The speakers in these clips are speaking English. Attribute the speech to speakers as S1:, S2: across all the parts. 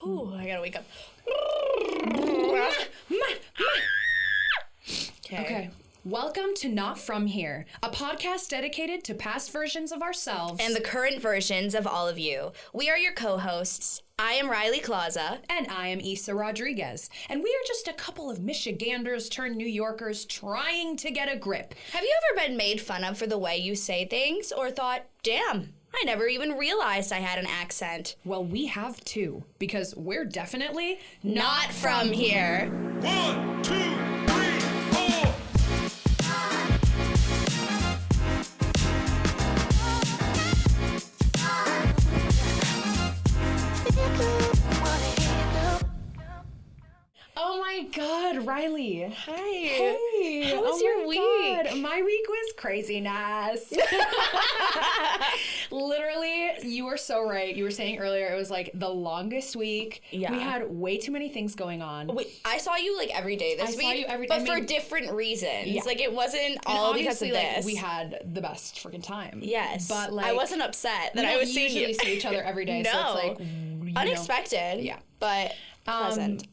S1: Ooh, I gotta wake up.
S2: Okay. Welcome to Not From Here, a podcast dedicated to past versions of ourselves.
S1: And the current versions of all of you. We are your co-hosts. I am Riley Klauza.
S2: And I am Isa Rodriguez. And we are just a couple of Michiganders turned New Yorkers trying to get a grip.
S1: Have you ever been made fun of for the way you say things or thought, damn, I never even realized I had an accent?
S2: Well, we have too, because we're definitely
S1: not from here.
S3: 1, 2, 3, 4.
S2: Oh my God, Riley.
S1: Hi.
S2: Hey.
S1: How was your week?
S2: God. My week was craziness. Literally, you were so right. You were saying earlier it was like the longest week.
S1: Yeah.
S2: We had way too many things going on.
S1: Wait, I saw you like every day this week.
S2: I saw you every
S1: but
S2: day.
S1: for different reasons.
S2: Yeah.
S1: Like it wasn't
S2: And
S1: all because of
S2: obviously,
S1: this.
S2: like, we had the best freaking time.
S1: Yes.
S2: But like
S1: I wasn't upset that
S2: we
S1: I
S2: don't
S1: was seeing
S2: usually
S1: you.
S2: see each other every day.
S1: No.
S2: So it's like, you know.
S1: Unexpected.
S2: Yeah.
S1: But pleasant.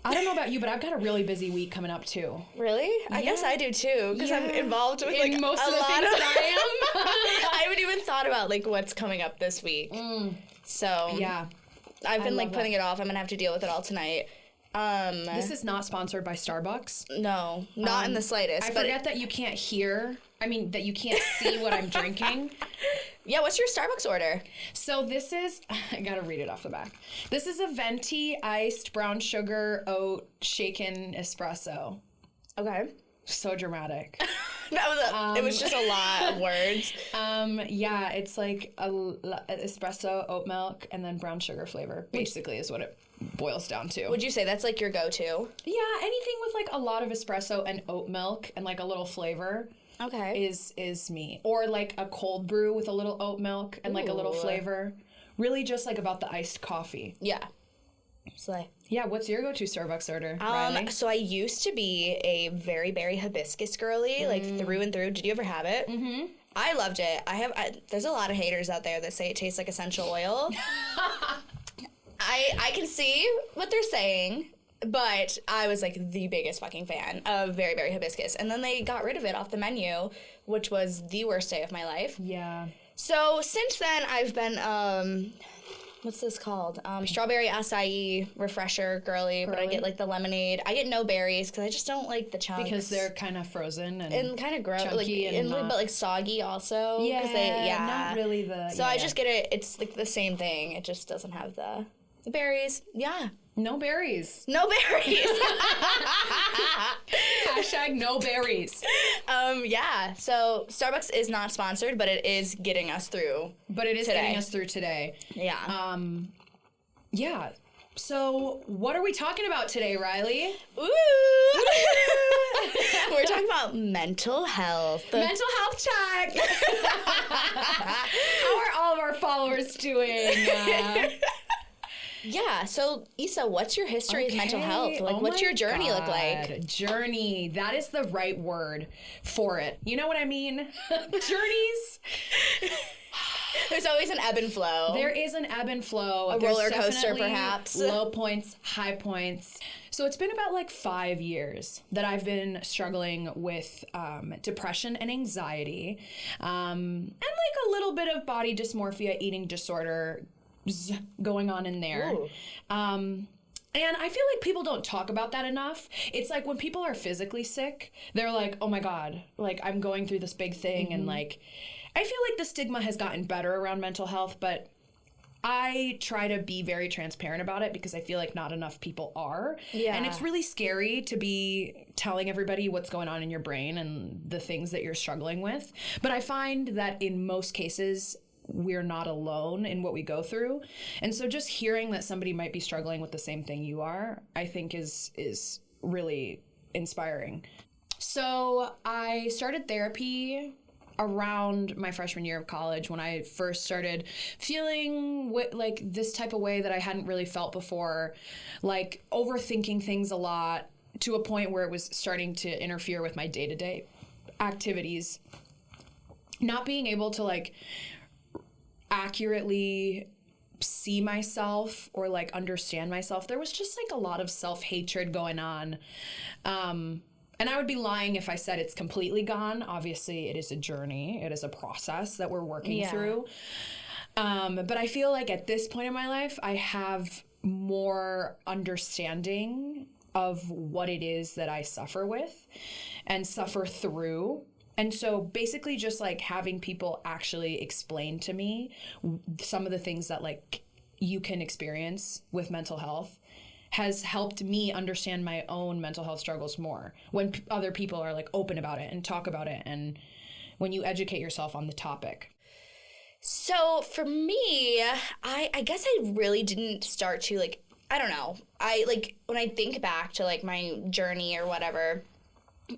S2: I don't know about you, but I've got a really busy week coming up too.
S1: Really? I guess I do too, because I'm involved with like
S2: most
S1: a
S2: of the
S1: lot
S2: things that I am.
S1: I haven't even thought about like what's coming up this week. So
S2: Yeah.
S1: I've been like
S2: love
S1: putting it off. I'm gonna have to deal with it all tonight.
S2: This is not sponsored by Starbucks.
S1: No, not in the slightest.
S2: I
S1: but
S2: forget that you can't hear. I mean, that you can't see what I'm drinking.
S1: Yeah, what's your Starbucks order?
S2: So this is, I gotta read it off the back. This is a venti iced brown sugar oat shaken espresso.
S1: Okay.
S2: So dramatic.
S1: That was it was just a lot of words.
S2: Yeah, it's like a espresso, oat milk, and then brown sugar flavor. Basically, is what it boils down to.
S1: Would you say that's like your go-to?
S2: Yeah, anything with like a lot of espresso and oat milk and like a little flavor.
S1: Okay.
S2: Is me. Or like a cold brew with a little oat milk and like a little
S1: Ooh.
S2: flavor. Really just like about the iced coffee.
S1: Yeah. Slay.
S2: Yeah, what's your go-to Starbucks order, Riley?
S1: So I used to be a very berry hibiscus girly, like through and through. Did you ever have it? Mm-hmm. I loved it. There's a lot of haters out there that say it tastes like essential oil. I can see what they're saying. But I was like the biggest fucking fan of Very Berry Hibiscus. And then they got rid of it off the menu, which was the worst day of my life.
S2: Yeah.
S1: So since then, I've been, what's this called? Strawberry acai refresher girly, but I get like the lemonade. I get no berries because I just don't like the chunks.
S2: Because they're kind of frozen and
S1: kind of gross, like,
S2: chunky and not-
S1: but like soggy also.
S2: Yeah, not really the...
S1: So I just get it. It's like the same thing. It just doesn't have the berries. Yeah.
S2: No berries.
S1: No berries.
S2: Hashtag no berries.
S1: Yeah. So Starbucks is not sponsored, but it is getting us through.
S2: But it is
S1: today.
S2: getting us through today.
S1: Yeah.
S2: Yeah. So what are we talking about today, Riley?
S1: Ooh. We're talking about mental health.
S2: Mental health check. How are all of our followers doing?
S1: Yeah, so Isa, what's your history of mental health? Like, what's your journey look like?
S2: Journey, that is the right word for it. You know what I mean? Journeys.
S1: There's always an ebb and flow.
S2: There is an ebb and flow.
S1: A
S2: There's
S1: roller coaster,
S2: definitely
S1: perhaps.
S2: Low points, high points. So it's been about like 5 years that I've been struggling with depression and anxiety, and like a little bit of body dysmorphia, eating disorder going on in there. And I feel like people don't talk about that enough. It's like when people are physically sick, they're like, oh my God, like I'm going through this big thing. And like, I feel like the stigma has gotten better around mental health, but I try to be very transparent about it because I feel like not enough people are.
S1: Yeah.
S2: And it's really scary to be telling everybody what's going on in your brain and the things that you're struggling with. But I find that in most cases, we're not alone in what we go through. And so just hearing that somebody might be struggling with the same thing you are, I think is really inspiring. So I started therapy around my freshman year of college when I first started feeling like this type of way that I hadn't really felt before, like overthinking things a lot to a point where it was starting to interfere with my day-to-day activities. Not being able to like accurately see myself or like understand myself. There was just like a lot of self-hatred going on. And I would be lying if I said it's completely gone. Obviously, it is a journey. It is a process that we're working through. But I feel like at this point in my life, I have more understanding of what it is that I suffer with and suffer through. And so basically just like having people actually explain to me some of the things that like you can experience with mental health has helped me understand my own mental health struggles more when other people are like open about it and talk about it, and when you educate yourself on the topic.
S1: So for me, I guess I really didn't start to like, I don't know. I like when I think back to like my journey or whatever,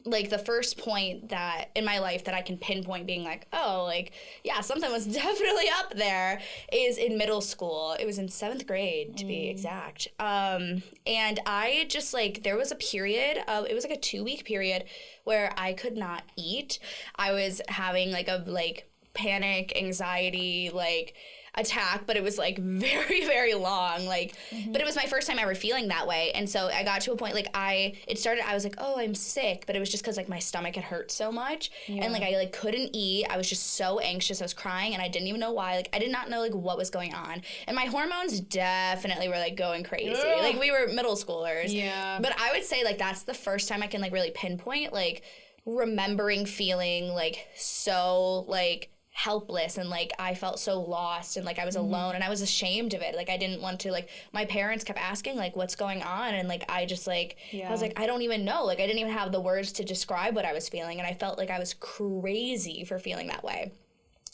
S1: like the first point that in my life that I can pinpoint being like, oh, like, yeah, something was definitely up there is in middle school. It was in 7th grade to be exact. And I just like, there was a period of, it was like a 2-week period where I could not eat. I was having like a like panic, anxiety, like attack, but it was like very, very long, like, but it was my first time ever feeling that way. And so I got to a point like I was like, oh, I'm sick, but it was just because like my stomach had hurt so much and like I like couldn't eat. I was just so anxious. I was crying and I didn't even know why. Like I did not know like what was going on, and my hormones definitely were like going crazy. Like we were middle schoolers. But I would say like that's the first time I can like really pinpoint like remembering feeling like so like helpless, and like I felt so lost, and like I was alone, and I was ashamed of it. Like I didn't want to, like my parents kept asking like what's going on, and like I just like I was like I don't even know, like I didn't even have the words to describe what I was feeling, and I felt like I was crazy for feeling that way.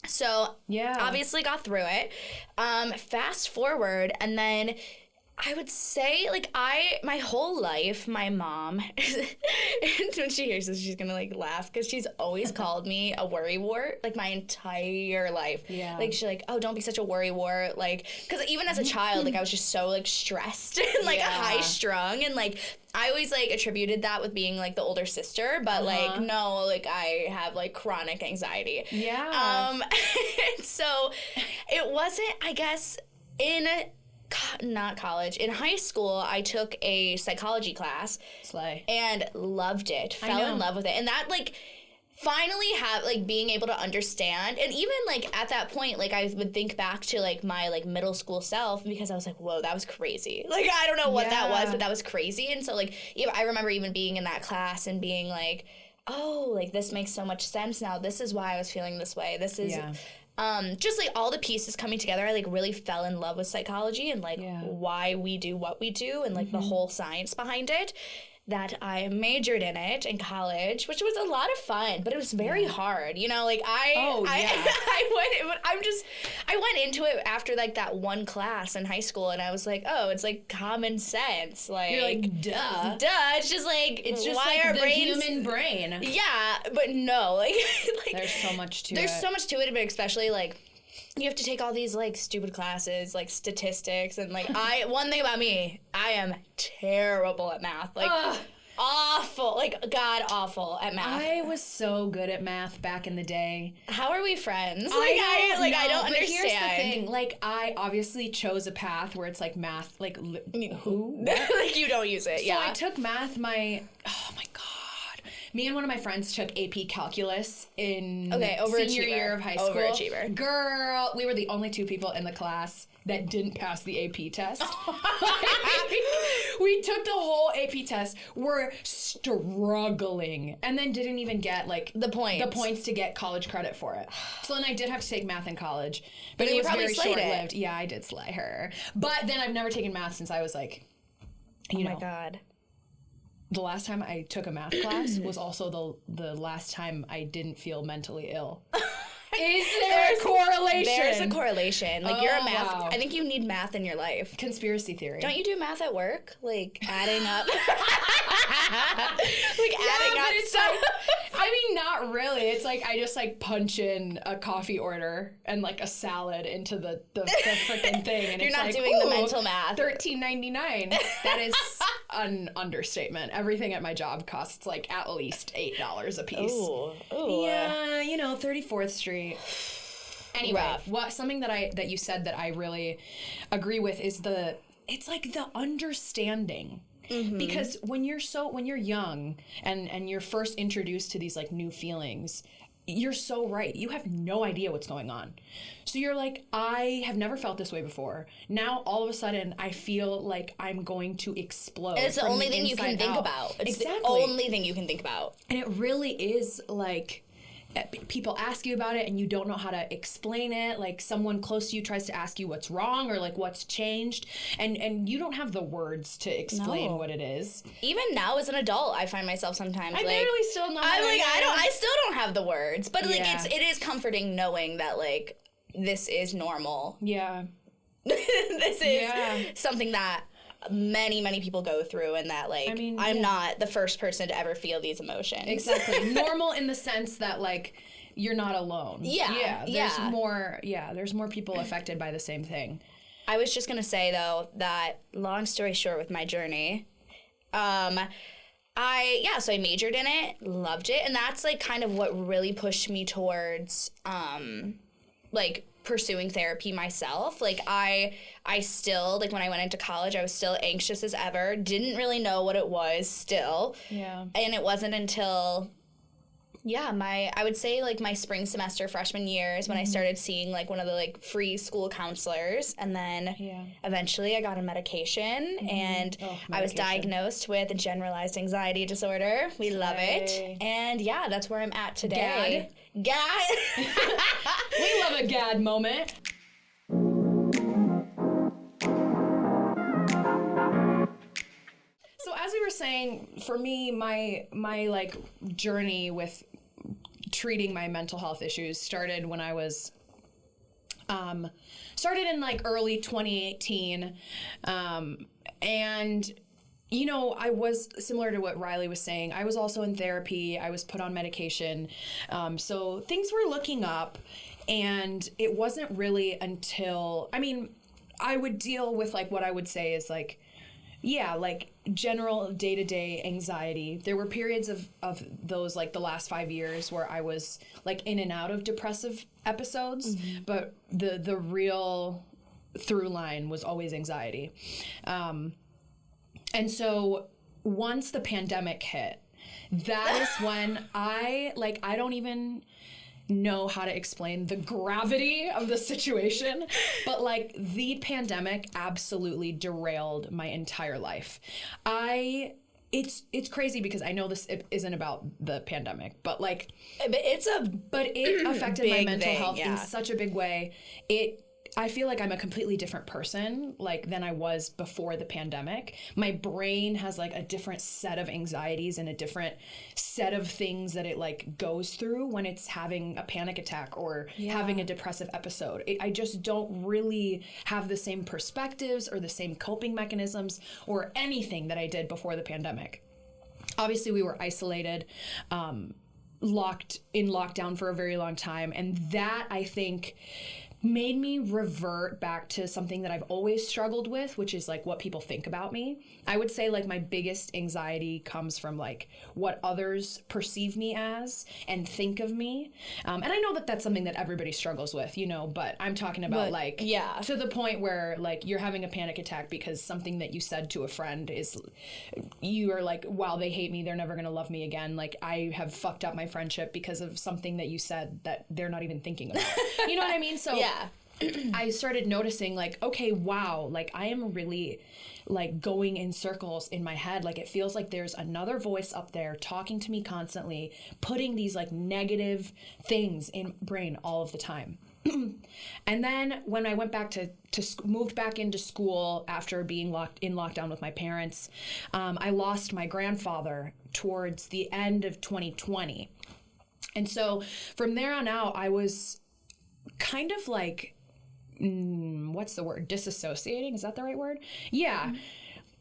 S1: So obviously got through it. Fast forward, and then I would say, like, my whole life, my mom, and when she hears this, she's gonna, like, laugh, because she's always called me a worrywart, like, my entire life. Like, she's like, oh, don't be such a worrywart, like, because even as a child, like, I was just so, like, stressed and, like, high-strung, and, like, I always, like, attributed that with being, like, the older sister, but, like, no, like, I have, like, chronic anxiety. And so it wasn't, I guess, not college. In high school, I took a psychology class. And loved it. Fell in love with it. And that, like, finally being able to understand. And even, like, at that point, like, I would think back to, like, my, like, middle school self, because I was like, whoa, that was crazy. Like, I don't know what that was, but that was crazy. And so, like, I remember even being in that class and being like, oh, like, this makes so much sense now. This is why I was feeling this way. This is... just like all the pieces coming together, I like really fell in love with psychology and like why we do what we do, and like the whole science behind it, that I majored in it in college, which was a lot of fun, but it was very hard, you know, like I went into it after like that one class in high school, and I was like, oh, it's like common sense, like
S2: you're like duh,
S1: it's just like
S2: why
S1: like
S2: our the human brain,
S1: but no, like
S2: there's so much to
S1: it, but especially like you have to take all these like stupid classes like statistics, and like one thing about me, I am terrible at math, like awful, like god awful at math.
S2: I was so good at math back in the day.
S1: How are we friends? I don't understand.
S2: Here's the thing, like I obviously chose a path where it's like math, like who
S1: like you don't use it.
S2: So I took math. Oh my god. Me and one of my friends took AP Calculus in senior year of high school.
S1: Overachiever.
S2: Girl, we were the only 2 people in the class that didn't pass the AP test. We took the whole AP test. We're struggling. And then didn't even get, like, the points to get college credit for it. So then I did have to take math in college. But it was very short-lived. Yeah, I did slay her. But then I've never taken math since I was, like, you know.
S1: Oh, my God.
S2: The last time I took a math class was also the last time I didn't feel mentally ill. Is there a correlation?
S1: There's a correlation. Like, you're a math... Wow. I think you need math in your life.
S2: Conspiracy theory.
S1: Don't you do math at work? Like, adding up... adding up stuff.
S2: I mean, not really. It's like, I just, like, punch in a coffee order and, like, a salad into the freaking thing. And
S1: you're
S2: it's
S1: not
S2: like,
S1: doing the mental math.
S2: $13.99. That is an understatement. Everything at my job costs, like, at least $8 a piece.
S1: Ooh.
S2: Yeah, 34th Street. Anyway, something that you said that I really agree with is it's like the understanding. Mm-hmm. Because when you're young and you're first introduced to these like new feelings, you're so right. You have no idea what's going on. So you're like, I have never felt this way before. Now, all of a sudden, I feel like I'm going to explode.
S1: It's the only thing you can think about. It's the only thing you can think about.
S2: And it really is like, people ask you about it and you don't know how to explain it. Like someone close to you tries to ask you what's wrong or like what's changed, and you don't have the words to explain what it is.
S1: Even now as an adult, I find myself sometimes
S2: I still not.
S1: I still don't have the words, but like it is comforting knowing that like this is normal.
S2: Yeah.
S1: This is something that many people go through, and that like I'm not the first person to ever feel these emotions.
S2: Exactly. Normal in the sense that like you're not alone. There's more people affected by the same thing.
S1: I was just gonna say though that, long story short, with my journey, so I majored in it, loved it, and that's like kind of what really pushed me towards like pursuing therapy myself. Like I still, like when I went into college, I was still anxious as ever, didn't really know what it was still. Yeah. And it wasn't until I would say like my spring semester freshman year is when I started seeing like one of the like free school counselors, and then eventually I got on medication, and I was diagnosed with a generalized anxiety disorder. We love it. And that's where I'm at today. Gad.
S2: We love a Gad moment. So as we were saying, for me, my like journey with treating my mental health issues started when I was started in like early 2018, and I was similar to what Riley was saying. I was also in therapy. I was put on medication. So things were looking up, and it wasn't really until, I would deal with like what I would say is like, like general day-to-day anxiety. There were periods of those, like the last 5 years, where I was like in and out of depressive episodes, but the real through line was always anxiety. And so once the pandemic hit, that is when I don't even know how to explain the gravity of the situation, but like the pandemic absolutely derailed my entire life. It's crazy because I know this isn't about the pandemic, but like it affected my mental health in such a big way. I feel like I'm a completely different person like than I was before the pandemic. My brain has like a different set of anxieties and a different set of things that it like goes through when it's having a panic attack or having a depressive episode. I just don't really have the same perspectives or the same coping mechanisms or anything that I did before the pandemic. Obviously, we were isolated, locked in lockdown for a very long time, and that, I think, made me revert back to something that I've always struggled with, which is like what people think about me. I would say like my biggest anxiety comes from like what others perceive me as and think of me. And I know that that's something that everybody struggles with, but I'm talking about to the point where like you're having a panic attack because something that you said to a friend is, you are like, wow, they hate me. They're never going to love me again. Like I have fucked up my friendship because of something that you said that they're not even thinking about. You know what I mean? So I started noticing like, okay, wow, like I am really like going in circles in my head. Like it feels like there's another voice up there talking to me constantly, putting these like negative things in my brain all of the time. And then when I went back to moved back into school after being lockdown with my parents, I lost my grandfather towards the end of 2020. And so from there on out, I was kind of like, what's the word? Disassociating? Is that the right word? Yeah. Mm-hmm.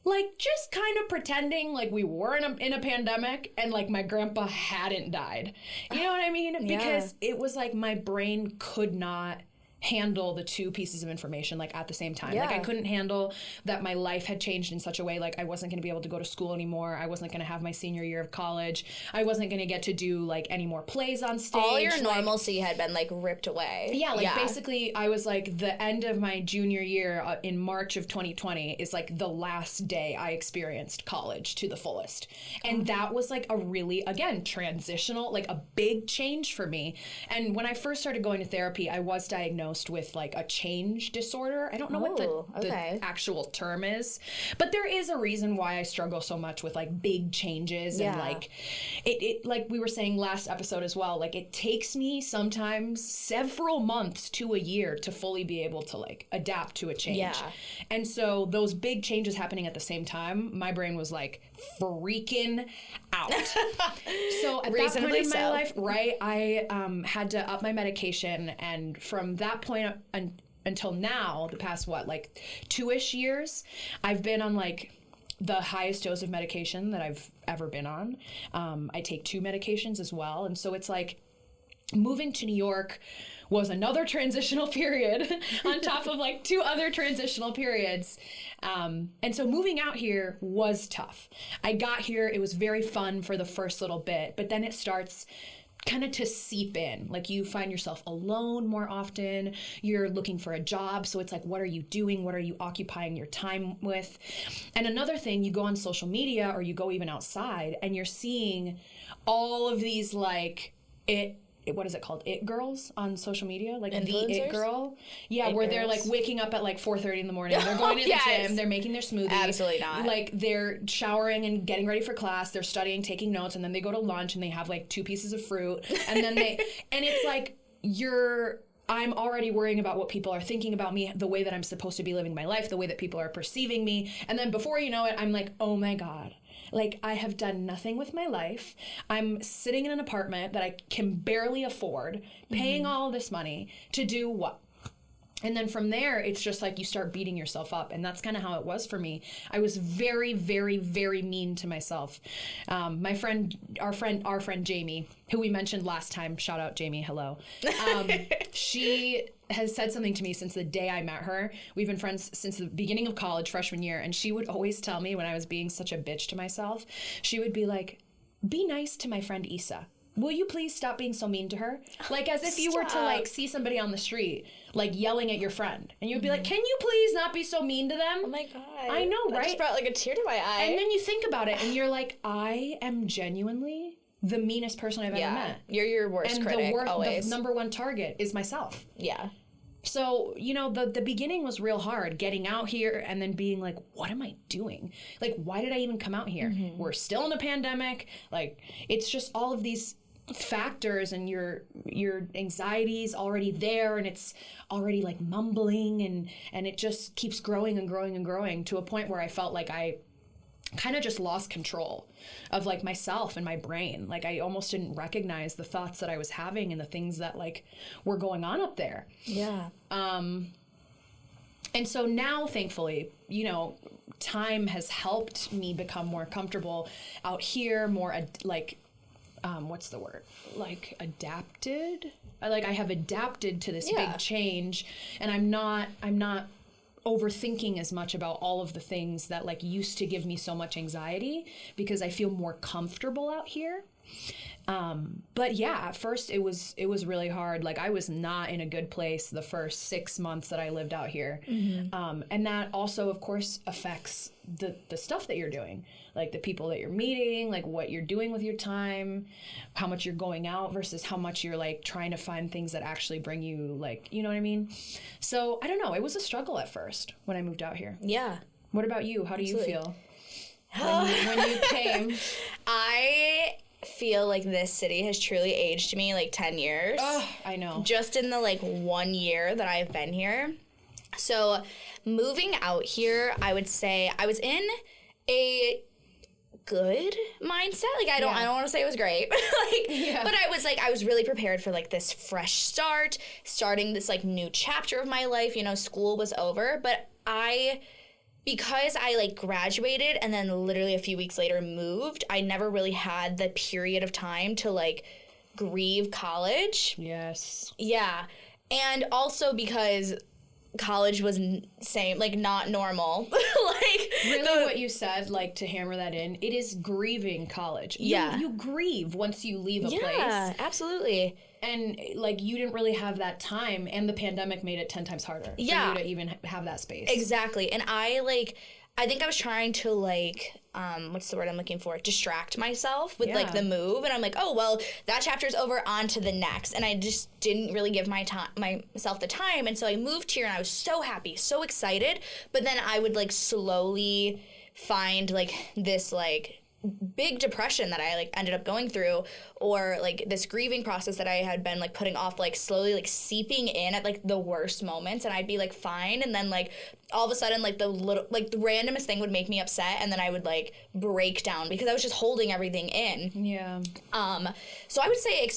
S2: Like just kind of pretending like we were in a pandemic and like my grandpa hadn't died. You know what I mean? Because it was like my brain could not handle the two pieces of information like at the same time.
S1: Yeah.
S2: Like I couldn't handle that my life had changed in such a way, like I wasn't going to be able to go to school anymore. I wasn't going to have my senior year of college. I wasn't going to get to do like any more plays on stage.
S1: All your normalcy had been like ripped away.
S2: Yeah, like basically I was like the end of my junior year in March of 2020 is like the last day I experienced college to the fullest. And that was like a really, again, transitional, like a big change for me. And when I first started going to therapy, I was diagnosed with like a change disorder. I don't know what the actual term is, but there is a reason why I struggle so much with like big changes and like it like we were saying last episode as well, like it takes me sometimes several months to a year to fully be able to like adapt to a change. Yeah. And so those big changes happening at the same time, my brain was like freaking out. So at that point in my life, right, I had to up my medication, and from that point until now, the past like 2-ish years, I've been on like the highest dose of medication that I've ever been on. I take 2 medications as well, and so it's like moving to New York was another transitional period on top of like 2 other transitional periods. And so moving out here was tough. I got here, it was very fun for the first little bit, but then it starts kind of to seep in. Like you find yourself alone more often. You're looking for a job. So it's like, what are you doing? What are you occupying your time with? And another thing, you go on social media or you go even outside and you're seeing all of these like what is it called? It girls on social media? Like
S1: influencers?
S2: The it girl? Yeah,
S1: it
S2: where
S1: girls.
S2: They're like waking up at like 4:30 in the morning. They're going to the gym. They're making their smoothie.
S1: Absolutely not.
S2: Like they're showering and getting ready for class. They're studying, taking notes, and then they go to lunch and they have like 2 pieces of fruit. And then and it's like I'm already worrying about what people are thinking about me, the way that I'm supposed to be living my life, the way that people are perceiving me. And then before you know it, I'm like, oh my God. Like, I have done nothing with my life. I'm sitting in an apartment that I can barely afford, paying all this money to do what? And then from there, it's just like you start beating yourself up. And that's kind of how it was for me. I was very, very, very mean to myself. Our friend Jamie, who we mentioned last time, shout out Jamie, hello. She has said something to me since the day I met her. We've been friends since the beginning of college, freshman year. And she would always tell me when I was being such a bitch to myself, she would be like, be nice to my friend Isa. Will you please stop being so mean to her? Like as if you were to like see somebody on the street, like yelling at your friend. And you'd be like, can you please not be so mean to them?
S1: Oh my God.
S2: I know, right?
S1: That just brought like a tear to my eye.
S2: And then you think about it and you're like, I am genuinely the meanest person I've ever met.
S1: You're your worst critic, always.
S2: The number one target is myself.
S1: Yeah.
S2: So, you know, the beginning was real hard, getting out here and then being like, what am I doing? Like, why did I even come out here? We're still in a pandemic. Like, it's just all of these factors, and your anxiety's already there, and it's already like mumbling, and it just keeps growing and growing and growing to a point where I felt like I kind of just lost control of like myself and my brain. Like I almost didn't recognize the thoughts that I was having and the things that like were going on up there.
S1: Yeah.
S2: And so now, thankfully, you know, time has helped me become more comfortable out here, more what's the word? Like adapted? I have adapted to this big change, and I'm not overthinking as much about all of the things that like used to give me so much anxiety, because I feel more comfortable out here. But yeah, at first it was really hard. Like I was not in a good place the first 6 months that I lived out here. And that also, of course, affects the stuff that you're doing, like the people that you're meeting, like what you're doing with your time, how much you're going out versus how much you're like trying to find things that actually bring you, like, you know what I mean? So I don't know. It was a struggle at first when I moved out here.
S1: Yeah.
S2: What about you? How do you feel when you came?
S1: I feel like this city has truly aged me like 10 years.
S2: Oh, I know. Just
S1: in the like 1 year that I've been here. So moving out here, I would say I was in a good mindset. Like I don't want to say it was great. But I was really prepared for like this fresh start, starting this like new chapter of my life. You know, school was over, but because I like graduated and then literally a few weeks later moved, I never really had the period of time to like grieve college.
S2: Yes.
S1: Yeah. And also because college was not normal. Like
S2: really what you said, like to hammer that in, it is grieving college. You grieve once you leave a place.
S1: Yeah, absolutely.
S2: And like you didn't really have that time, and the pandemic made it 10 times harder for you to even have that space.
S1: Exactly. And I think I was trying to what's the word I'm looking for? Distract myself with the move. And I'm like, oh, well, that chapter's over, on to the next. And I just didn't really give myself the time. And so I moved here and I was so happy, so excited. But then I would slowly find this big depression that I ended up going through, or this grieving process that I had been putting off, slowly seeping in at the worst moments, and I'd be fine, and then all of a sudden the randomest thing would make me upset, and then I would break down because I was just holding everything in.
S2: Yeah.
S1: So I would say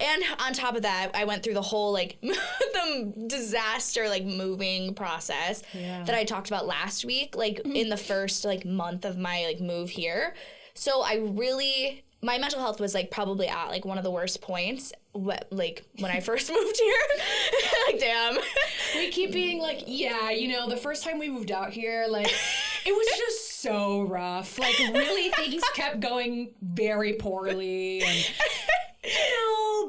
S1: and on top of that, I went through the whole the disaster moving process that I talked about last week, in the first month of my move here. So my mental health was probably at one of the worst points when I first moved here. Damn.
S2: We keep being the first time we moved out here, it was just so rough. Really things kept going very poorly, and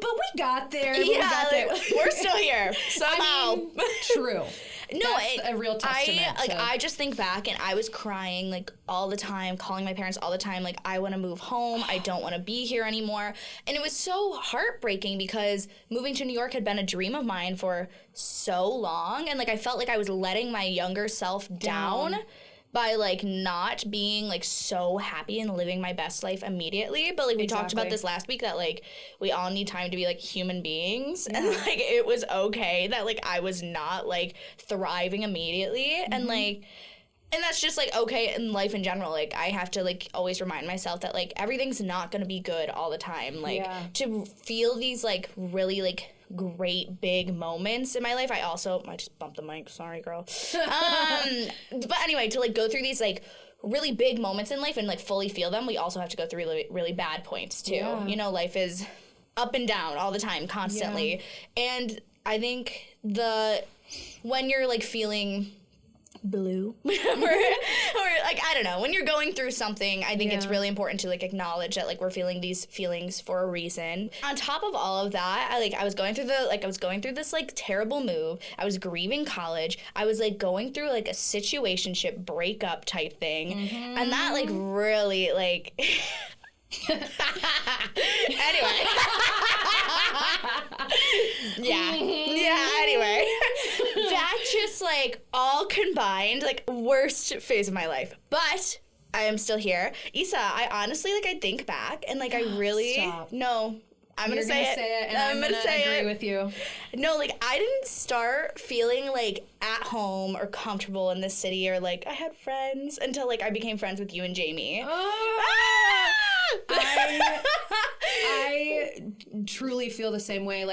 S2: but we got there.
S1: We're still here somehow.
S2: True.
S1: No,
S2: that's a real testament.
S1: I just think back, and I was crying all the time, calling my parents all the time, I want to move home. I don't want to be here anymore. And it was so heartbreaking because moving to New York had been a dream of mine for so long, and I felt like I was letting my younger self down by not being so happy and living my best life immediately. But we talked about this last week, that we all need time to be human beings, and it was okay that I was not thriving immediately. And and that's just okay in life in general. I have to always remind myself that everything's not gonna be good all the time. To feel these really great big moments in my life. I just bumped the mic, sorry girl. But anyway, to go through these really big moments in life and fully feel them, we also have to go through really, really bad points too. Life is up and down all the time, constantly. And I think when you're feeling blue or I don't know, when you're going through something, I think it's really important to acknowledge that we're feeling these feelings for a reason. On top of all of that, I was going through this terrible move. I was grieving college. I was going through a situationship breakup type thing, and that really anyway. Anyway. That just all combined, worst phase of my life. But I am still here. Isa, I honestly I think back and I really
S2: Stop.
S1: No. I'm gonna say it,
S2: and I'm gonna agree with you.
S1: No, I didn't start feeling at home or comfortable in this city, or I had friends until I became friends with you and Jamie.
S2: I truly feel the same way.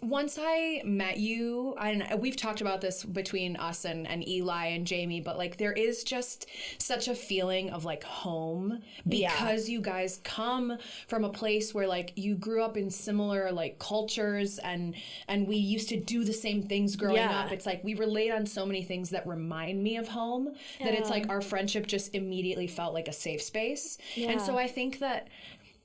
S2: Once I met you, and we've talked about this between us and Eli and Jamie, but there is just such a feeling of home, because you guys come from a place where you grew up in similar cultures, and we used to do the same things growing up. It's we relate on so many things that remind me of home, that it's our friendship just immediately felt like a safe space. And so I think that,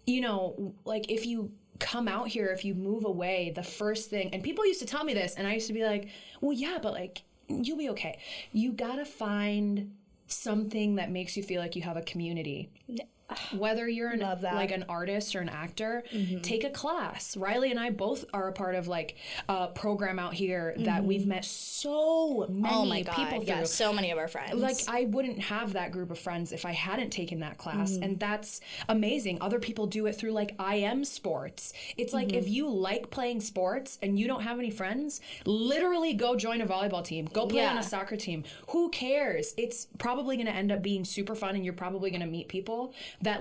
S2: if you come out here, if you move away, the first thing, and people used to tell me this, and I used to be well, yeah, but you'll be okay. You gotta find something that makes you feel like you have a community. Whether you're an artist or an actor, take a class. Riley and I both are a part of a program out here that we've met so many people through.
S1: Yeah, so many of our friends.
S2: I wouldn't have that group of friends if I hadn't taken that class, and that's amazing. Other people do it through IM sports. It's if you like playing sports and you don't have any friends, literally go join a volleyball team. Go play on a soccer team. Who cares? It's probably going to end up being super fun, and you're probably going to meet people that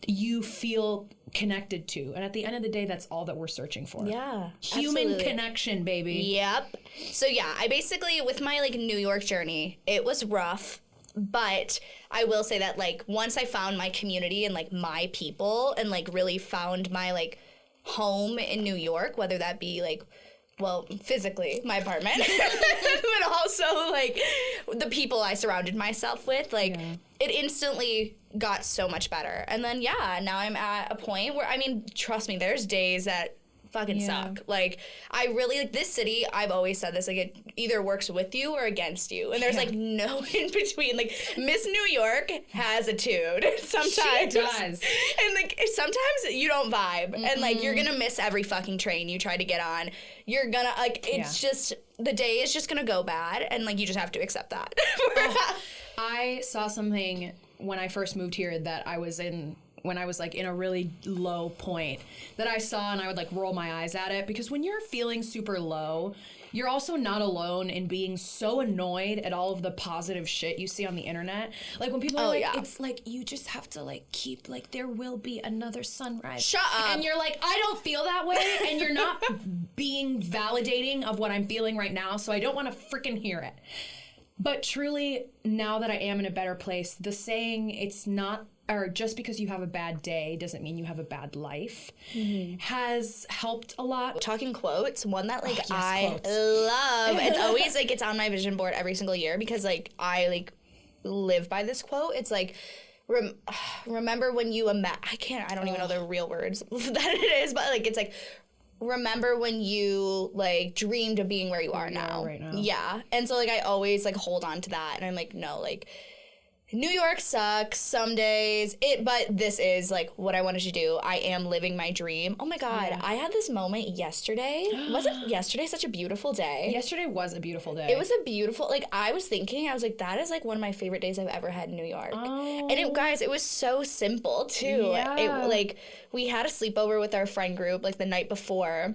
S2: you feel connected to. And at the end of the day, that's all that we're searching for.
S1: Yeah.
S2: Human connection, baby.
S1: Yep. So I basically, with my New York journey, it was rough, but I will say that once I found my community and my people, and really found my home in New York, whether that be like, well, physically, my apartment, but also like the people I surrounded myself with, like it instantly got so much better. And then, now I'm at a point where, I mean, trust me, there's days that fucking suck. Like, I really, like, this city, I've always said this, like, it either works with you or against you. And there's, like, no in between. Like, Miss New York has a tude sometimes.
S2: She does.
S1: And, like, sometimes you don't vibe. And, like, you're gonna miss every fucking train you try to get on. You're gonna, like, it's just, the day is just gonna go bad. And, like, you just have to accept that.
S2: I saw something when I first moved here that I was in, when I was like in a really low point, that I saw, and I would like roll my eyes at it, because when you're feeling super low, you're also not alone in being so annoyed at all of the positive shit you see on the internet. Like when people are like, it's like, you just have to like keep, like, there will be another sunrise.
S1: Shut up.
S2: And you're like, I don't feel that way, and you're not being validating of what I'm feeling right now, so I don't want to freaking hear it. But truly, now that I am in a better place, the saying, it's not, or just because you have a bad day doesn't mean you have a bad life, has helped a lot.
S1: Talking quotes, one that like I love. It's always like, it's on my vision board every single year, because like I like live by this quote. It's like, remember when you I don't even know the real words that it is, but like it's like, remember when you like dreamed of being where you are now.
S2: Right now.
S1: Yeah. And so like I always like hold on to that, and I'm like, no, like New York sucks some days, but this is like what I wanted to do. I am living my dream. Oh my God, I had this moment yesterday. Wasn't yesterday such a beautiful day?
S2: Yesterday was a beautiful day.
S1: It was a beautiful, like I was like, that is like one of my favorite days I've ever had in New York.
S2: Oh.
S1: And guys, it was so simple too.
S2: Yeah.
S1: Like we had a sleepover with our friend group like the night before.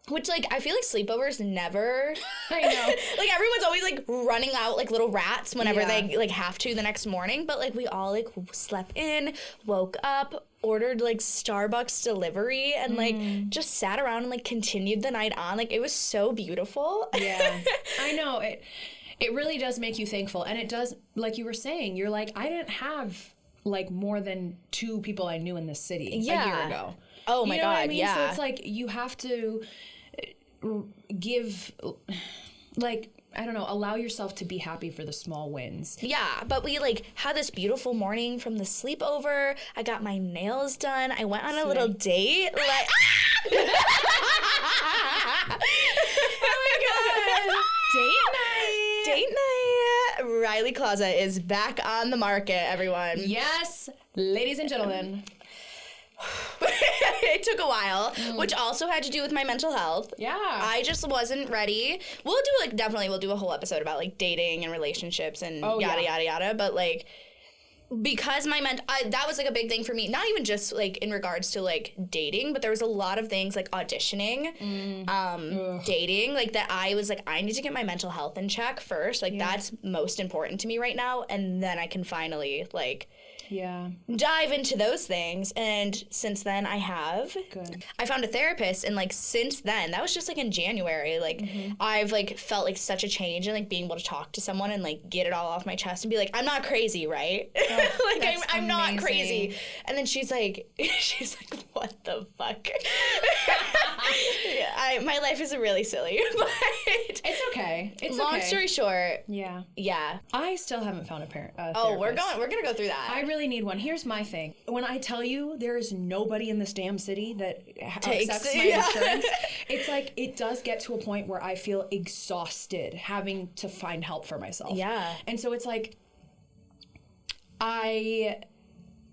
S1: Which, like, I feel like sleepovers never...
S2: I know.
S1: Like, everyone's always, like, running out like little rats whenever they, like, have to the next morning. But, like, we all, like, slept in, woke up, ordered, like, Starbucks delivery, and, like, just sat around and, like, continued the night on. Like, it was so beautiful.
S2: Yeah. I know. It really does make you thankful. And it does, like you were saying, you're like, I didn't have, like, more than 2 people I knew in this city a year ago.
S1: Oh, my
S2: you know
S1: God,
S2: what I mean?
S1: yeah.
S2: So it's like, you have to give, like, I don't know, allow yourself to be happy for the small wins.
S1: Yeah, but we, like, had this beautiful morning from the sleepover. I got my nails done. I went on a little date. Like, oh, my God. Date night. Riley Klauza is back on the market, everyone.
S2: Yes, ladies and gentlemen.
S1: It took a while, which also had to do with my mental health.
S2: Yeah.
S1: I just wasn't ready. We'll do a whole episode about like dating and relationships and yada yada. But like, because that was like a big thing for me. Not even just like in regards to like dating, but there was a lot of things like auditioning, dating, like that. I was like, I need to get my mental health in check first. Like that's most important to me right now, and then I can finally like.
S2: Yeah.
S1: Dive into those things. And since then I have.
S2: Good.
S1: I found a therapist, and like since then, that was just like in January, like I've like felt like such a change in like being able to talk to someone and like get it all off my chest and be like, I'm not crazy, right? Like I'm not crazy. And then she's like what the fuck? My life is really silly, but
S2: it's okay.
S1: Long story short.
S2: Yeah. I still haven't found a therapist.
S1: Oh, we're gonna go through that.
S2: I really need one. Here's my thing. When I tell you there is nobody in this damn city that accepts my insurance, it's like it does get to a point where I feel exhausted having to find help for myself.
S1: Yeah.
S2: And so it's like I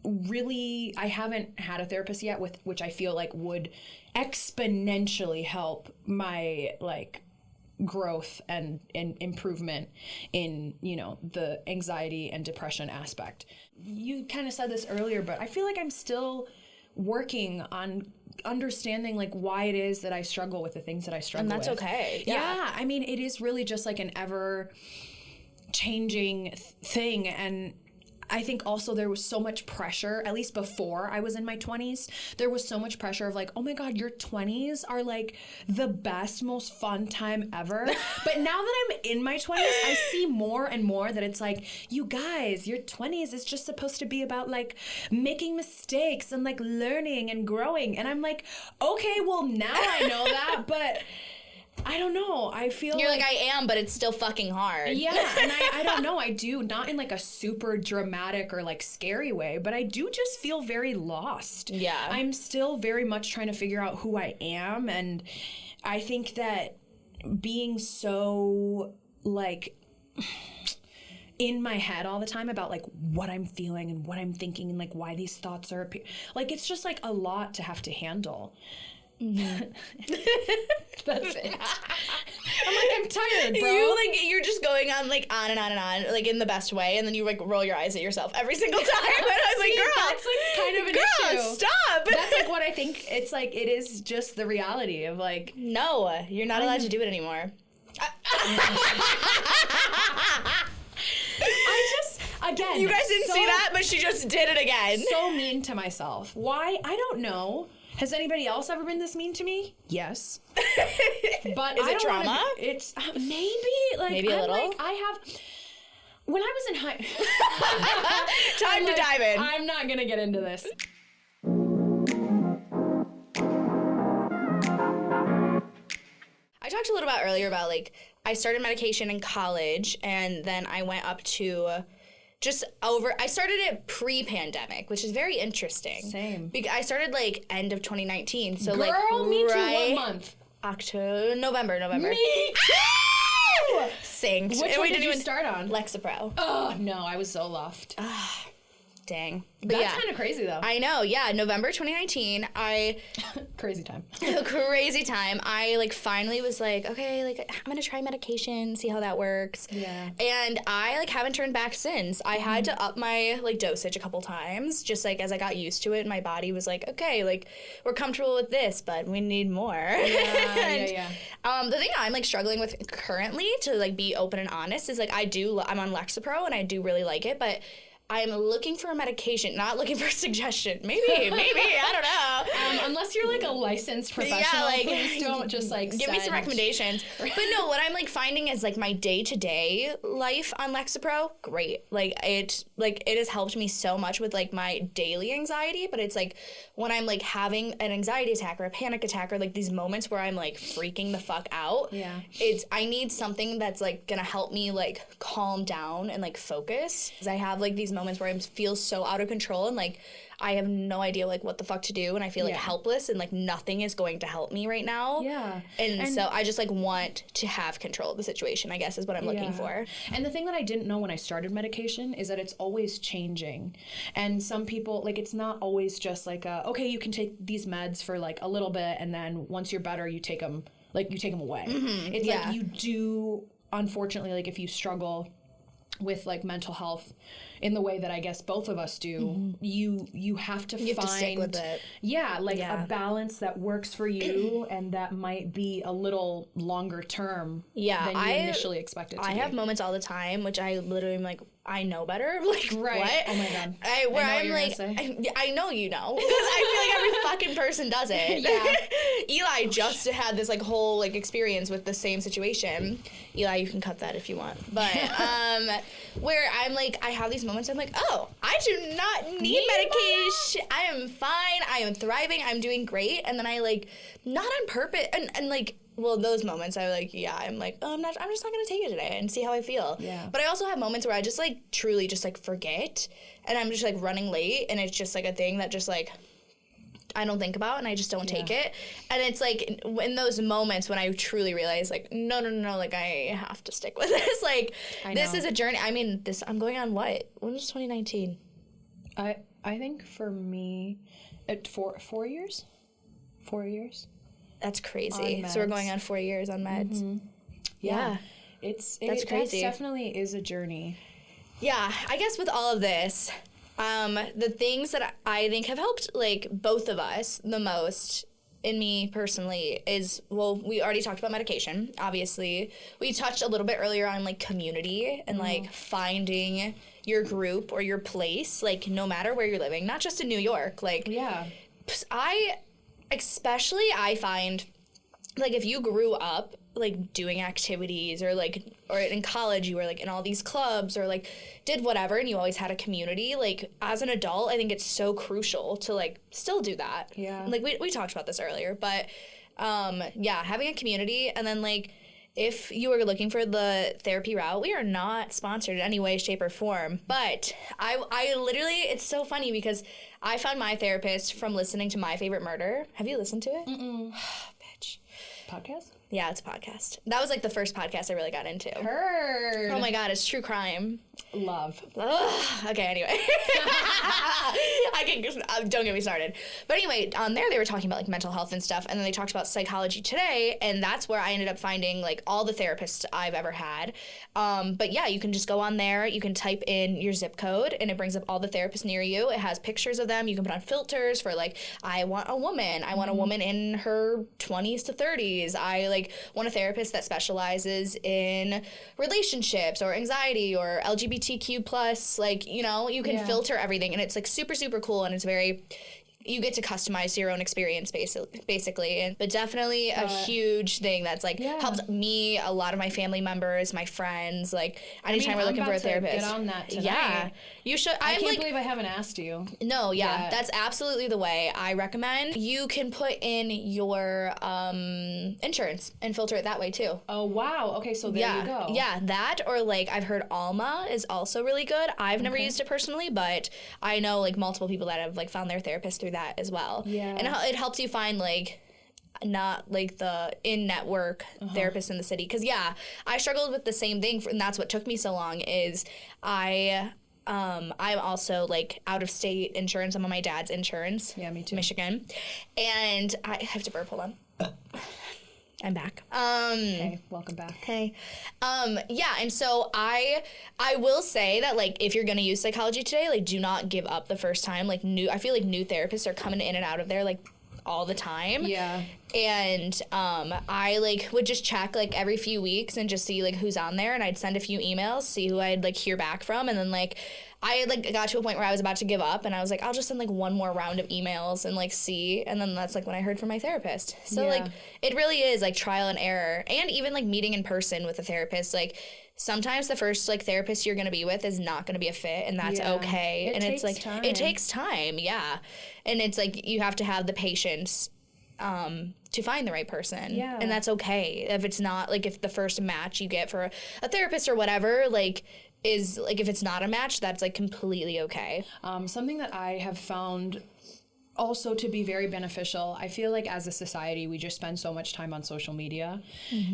S2: haven't had a therapist yet, which I feel like would exponentially help my like growth and improvement in, you know, the anxiety and depression aspect. You kind of said this earlier, but I feel like I'm still working on understanding like why it is that I struggle with the things that I struggle with.
S1: And that's okay.
S2: Yeah. I mean, it is really just like an ever changing thing. And I think also there was so much pressure, at least before I was in my 20s, there was so much pressure of like, oh my God, your 20s are like the best, most fun time ever. But now that I'm in my 20s, I see more and more that it's like, you guys, your 20s is just supposed to be about like making mistakes and like learning and growing. And I'm like, okay, well now I know that, but I don't know. I feel
S1: You're like, I am, but it's still fucking hard.
S2: Yeah, and I don't know. I do, not in like a super dramatic or like scary way, but I do just feel very lost.
S1: Yeah.
S2: I'm still very much trying to figure out who I am, and I think that being so like in my head all the time about like what I'm feeling and what I'm thinking and like why these thoughts are like, it's just like a lot to have to handle. Mm-hmm. That's it. I'm like, I'm tired, bro.
S1: You're just going on like on and on and on, like in the best way, and then you like roll your eyes at yourself every single time. And I'm like, girl,
S2: that's like kind of an issue.
S1: Stop.
S2: That's like what I think. It's like it is just the reality of like,
S1: no, you're not allowed to do it anymore.
S2: I just, again,
S1: you guys didn't see that, but she just did it again.
S2: So mean to myself. Why? I don't know. Has anybody else ever been this mean to me? Yes. But
S1: is it trauma?
S2: It's maybe like
S1: maybe a little.
S2: Like, I have. When I was in high.
S1: Time to dive in.
S2: I'm not gonna get into this.
S1: I talked a little bit earlier about like I started medication in college, and then I went up to. I started it pre-pandemic, which is very interesting.
S2: Same.
S1: I started like end of 2019, so
S2: Girl,
S1: like
S2: me too.
S1: right
S2: What month?
S1: November.
S2: Me too.
S1: Synced.
S2: Which one did you start on?
S1: Lexapro.
S2: Oh no, I was so loved.
S1: Dang. But
S2: That's
S1: yeah.
S2: kind of crazy though.
S1: I know. Yeah, November 2019.
S2: Crazy time.
S1: Crazy time. I like finally was like, okay, like I'm gonna try medication, see how that works.
S2: Yeah.
S1: And I like haven't turned back since. I had to up my like dosage a couple times, just like as I got used to it. My body was like, okay, like we're comfortable with this, but we need more.
S2: Yeah.
S1: The thing I'm like struggling with currently, to like be open and honest, is like I'm on Lexapro and I do really like it, but I'm looking for a medication, not looking for a suggestion. Maybe, I don't know.
S2: Unless you're like a licensed professional,
S1: like,
S2: please don't just like
S1: give me some recommendations. But no, what I'm like finding is like my day-to-day life on Lexapro, great. Like it has helped me so much with like my daily anxiety, but it's like when I'm like having an anxiety attack or a panic attack or like these moments where I'm like freaking the fuck out.
S2: Yeah.
S1: I need something that's like gonna help me like calm down and like focus. Because I have like these moments where I feel so out of control and like I have no idea like what the fuck to do, and I feel like helpless and like nothing is going to help me right now.
S2: Yeah.
S1: And so I just like want to have control of the situation, I guess is what I'm looking for.
S2: And the thing that I didn't know when I started medication is that it's always changing. And some people, like it's not always just like okay, you can take these meds for like a little bit and then once you're better you take them away. Mm-hmm. It's like you do, unfortunately, like if you struggle with like mental health in the way that I guess both of us do, you have to
S1: find to stick with it.
S2: A balance that works for you and that might be a little longer term than you initially expected to be.
S1: I have moments all the time which I literally am like, I know better. Like,
S2: right.
S1: What?
S2: Oh my God.
S1: I'm like, I know you know. Because I feel like every fucking person does it.
S2: Yeah.
S1: Eli just had this like whole like experience with the same situation. Eli, you can cut that if you want. But where I'm like, I have these moments I'm like, oh, I do not need medication. I am fine. I am thriving. I'm doing great. And then I like, not on purpose. And like, well, those moments I like, I'm like, oh, I'm just not going to take it today and see how I feel.
S2: Yeah.
S1: But I also have moments where I just like truly just like forget and I'm just like running late and it's just like a thing that just like I don't think about and I just don't take it. And it's like in those moments when I truly realize like, no, like I have to stick with this. Like this is a journey. I mean, I'm going on what? When was 2019?
S2: I think for me, 4 years? 4 years.
S1: That's crazy. So we're going on 4 years on meds.
S2: Mm-hmm. Yeah. That's crazy. That definitely is a journey.
S1: Yeah. I guess with all of this, the things that I think have helped like both of us the most in me personally is, well, we already talked about medication, obviously. We touched a little bit earlier on, like, community and, like, finding your group or your place, like, no matter where you're living, not just in New York. Like, I find, like, if you grew up, like, doing activities or, like, or in college you were, like, in all these clubs or, like, did whatever and you always had a community, like, as an adult, I think it's so crucial to, like, still do that.
S2: Yeah.
S1: Like, we talked about this earlier, but, yeah, having a community, and then, like, if you are looking for the therapy route, we are not sponsored in any way, shape, or form, but I literally, it's so funny because I found my therapist from listening to My Favorite Murder. Have you listened to it? Bitch.
S2: Podcast?
S1: Yeah, it's a podcast. That was, like, the first podcast I really got into.
S2: Heard.
S1: Oh, my God, it's true crime.
S2: Love.
S1: Ugh. Okay, anyway. Don't get me started. But anyway, on there they were talking about, like, mental health and stuff, and then they talked about Psychology Today, and that's where I ended up finding, like, all the therapists I've ever had. But yeah, you can just go on there, you can type in your zip code, and it brings up all the therapists near you. It has pictures of them. You can put on filters for, like, I want a woman. I want a woman in her 20s to 30s. I, like, want a therapist that specializes in relationships or anxiety or LGBTQ plus, like, you know, you can filter everything, and it's, like, super, super cool, and it's very, you get to customize your own experience basically. But definitely a huge thing that's, like, helped me, a lot of my family members, my friends, like, anytime we're looking for a therapist.
S2: Get on that tonight.
S1: Yeah, you should.
S2: I can't believe I haven't asked you.
S1: No, that's absolutely the way I recommend. You can put in your insurance and filter it that way too.
S2: Oh, wow. Okay, so there you go.
S1: Yeah, that, or, like, I've heard Alma is also really good. I've never used it personally, but I know, like, multiple people that have, like, found their therapist through that as well. Yeah. And it helps you find, like, not, like, the in-network therapist in the city. Because, yeah, I struggled with the same thing, and that's what took me so long, is I'm also, like, out-of-state insurance. I'm on my dad's insurance.
S2: Yeah, me too.
S1: Michigan. And I have to burp. Hold on. I'm back.
S2: Hey, welcome back.
S1: Hey. Yeah, and so I will say that, like, if you're gonna use Psychology Today, like, do not give up the first time. Like, I feel like new therapists are coming in and out of there, like, all the time.
S2: Yeah.
S1: And I, like, would just check, like, every few weeks and just see, like, who's on there, and I'd send a few emails, see who I'd, like, hear back from, and then, like, I, like, got to a point where I was about to give up, and I was like, I'll just send, like, one more round of emails and, like, see, and then that's, like, when I heard from my therapist. So, like, it really is, like, trial and error, and even, like, meeting in person with a therapist, like, sometimes the first, like, therapist you're gonna be with is not gonna be a fit, and that's okay. It's like, time. It takes time, yeah. And it's, like, you have to have the patience to find the right person. Yeah. And that's okay. If it's not, like, if the first match you get for a therapist or whatever, like, is, like, if it's not a match, that's, like, completely okay.
S2: Something that I have found also to be very beneficial, I feel like as a society, we just spend so much time on social media.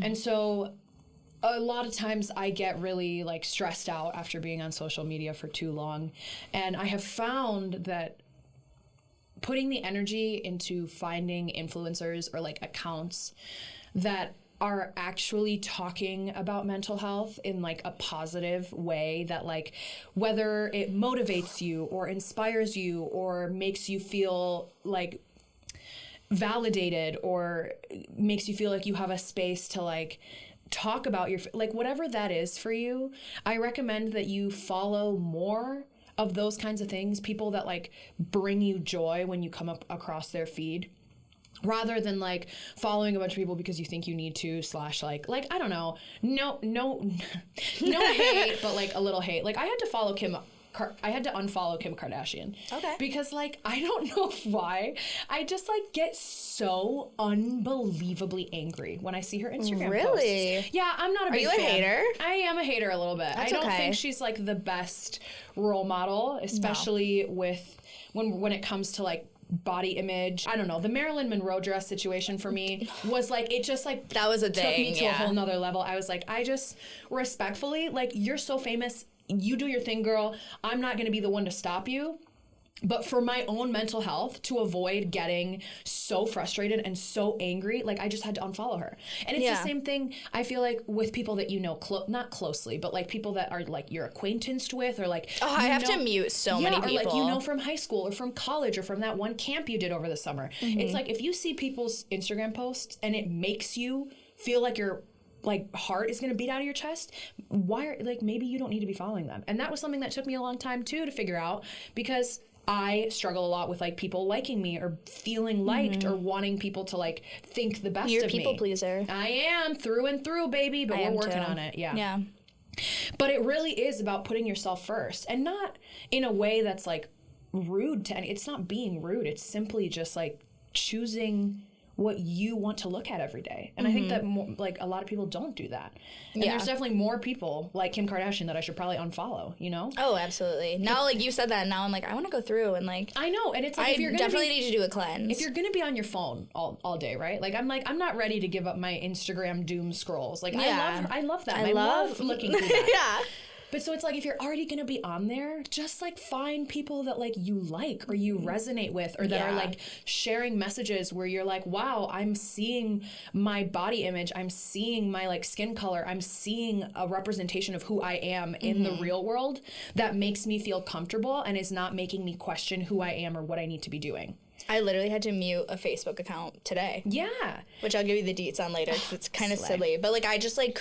S2: And so a lot of times I get really, like, stressed out after being on social media for too long. And I have found that putting the energy into finding influencers or, like, accounts that are actually talking about mental health in, like, a positive way, that, like, whether it motivates you or inspires you or makes you feel, like, validated or makes you feel like you have a space to, like, talk about your, like, whatever that is for you, I recommend that you follow more of those kinds of things, people that, like, bring you joy when you come up across their feed, rather than, like, following a bunch of people because you think you need to, / like, I don't know, no hate, but, like, a little hate. Like, I had to unfollow Kim Kardashian. Okay. Because, like, I don't know why. I just, like, get so unbelievably angry when I see her Instagram posts. Yeah, I'm not a big fan. Are you a hater? I am a hater a little bit. I don't think she's, like, the best role model, especially with when it comes to, like, body image. I don't know. The Marilyn Monroe dress situation for me was, like, it just, like,
S1: that was a
S2: took
S1: thing,
S2: me to a whole nother level. I was like, I just respectfully, like, you're so famous. You do your thing, girl. I'm not going to be the one to stop you. But for my own mental health, to avoid getting so frustrated and so angry, like I just had to unfollow her. And it's the same thing, I feel like, with people that you know, not closely, but like people that are like you're acquaintanced with, or like
S1: I have to mute so many people.
S2: Or like you know from high school or from college or from that one camp you did over the summer. It's like if you see people's Instagram posts and it makes you feel like your like heart is going to beat out of your chest, maybe you don't need to be following them. And that was something that took me a long time too to figure out, because I struggle a lot with like people liking me or feeling liked or wanting people to like think the best
S1: You're
S2: of me.
S1: You're a people pleaser.
S2: I am through and through, baby, but we're working on it. Yeah. But it really is about putting yourself first, and not in a way that's like rude to any. It's not being rude. It's simply just like choosing what you want to look at every day. And I think that like a lot of people don't do that. And there's definitely more people like Kim Kardashian that I should probably unfollow, you know?
S1: Oh, absolutely. Now, like you said that, and now I'm like, I want to go through and like...
S2: I know, and it's like,
S1: I
S2: if you're gonna
S1: definitely need to do a cleanse.
S2: If you're going to be on your phone all day, right? Like, I'm not ready to give up my Instagram doom scrolls. Like, I love that. I love looking through that. But so it's like, if you're already going to be on there, just like find people that like you like or you resonate with, or that are like sharing messages where you're like, wow, I'm seeing my body image. I'm seeing my like skin color. I'm seeing a representation of who I am in the real world that makes me feel comfortable and is not making me question who I am or what I need to be doing.
S1: I literally had to mute a Facebook account today. Yeah. Which I'll give you the deets on later because it's kind of silly. But like, I just like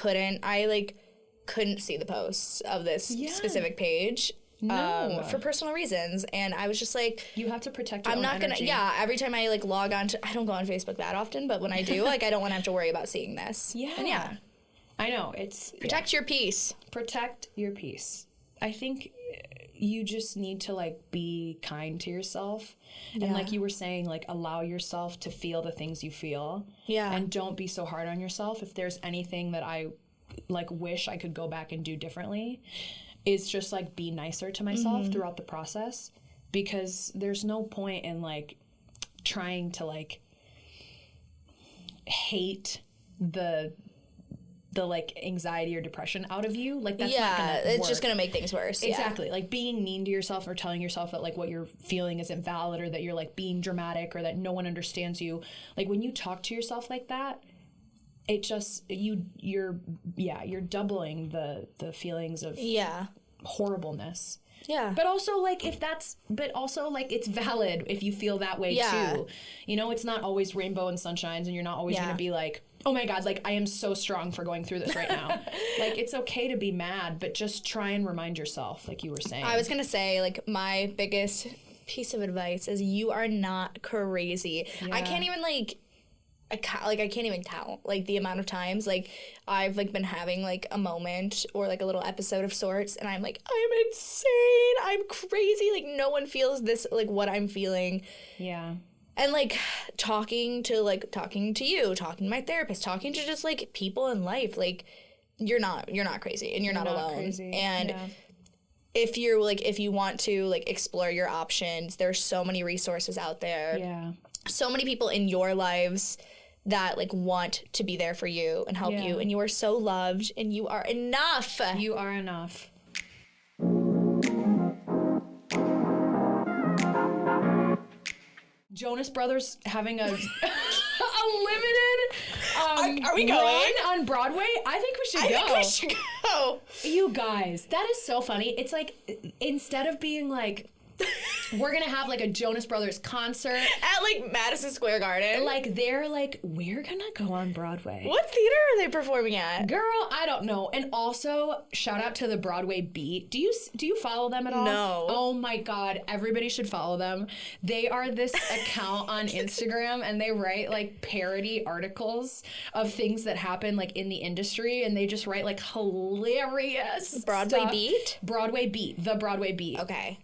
S1: couldn't see the posts of this specific page for personal reasons, and I was just like,
S2: you have to protect your
S1: own
S2: energy.
S1: Every time I like log on to, I don't go on Facebook that often, but when I do, like I don't want to have to worry about seeing this. And
S2: I know, it's
S1: protect your peace.
S2: Protect your peace. I think you just need to like be kind to yourself, and like you were saying, like allow yourself to feel the things you feel, and don't be so hard on yourself. If there's anything that I like wish I could go back and do differently, is just like be nicer to myself throughout the process, because there's no point in like trying to like hate the like anxiety or depression out of you. Like that's not gonna
S1: it's
S2: work.
S1: Just gonna make things worse.
S2: Exactly. Like being mean to yourself or telling yourself that like what you're feeling isn't valid, or that you're like being dramatic, or that no one understands you. Like when you talk to yourself like that, it just you're doubling the feelings of horribleness. Yeah. But also like it's valid if you feel that way too. You know, it's not always rainbow and sunshines, and you're not always gonna be like, oh my God, like I am so strong for going through this right now. Like it's okay to be mad, but just try and remind yourself, like you were saying.
S1: I was gonna say, like, my biggest piece of advice is you are not crazy. I can't even I can't even count like the amount of times like I've like been having like a moment or like a little episode of sorts, and I'm like, I'm insane, I'm crazy, like no one feels this like what I'm feeling. Yeah. And like talking to you, talking to my therapist, talking to just like people in life, like you're not crazy, and you're not alone. Crazy. And if you want to like explore your options, there's so many resources out there. Yeah. So many people in your lives that like want to be there for you and help you, and you are so loved, and you are enough.
S2: You are enough. Jonas Brothers having a limited
S1: are we going
S2: on Broadway? I think we should go. You guys, that is so funny. It's like, instead of being like, we're gonna have like a Jonas Brothers concert
S1: at like Madison Square Garden,
S2: like they're like, we're gonna go on Broadway.
S1: What theater are they performing at?
S2: Girl, I don't know. And also shout out to the Broadway Beat. Do you follow them at all?
S1: No.
S2: Oh my God, everybody should follow them. They are this account on Instagram, and they write like parody articles of things that happen like in the industry, and they just write like hilarious
S1: Broadway
S2: stuff.
S1: Beat?
S2: Broadway Beat. The Broadway Beat.
S1: Okay.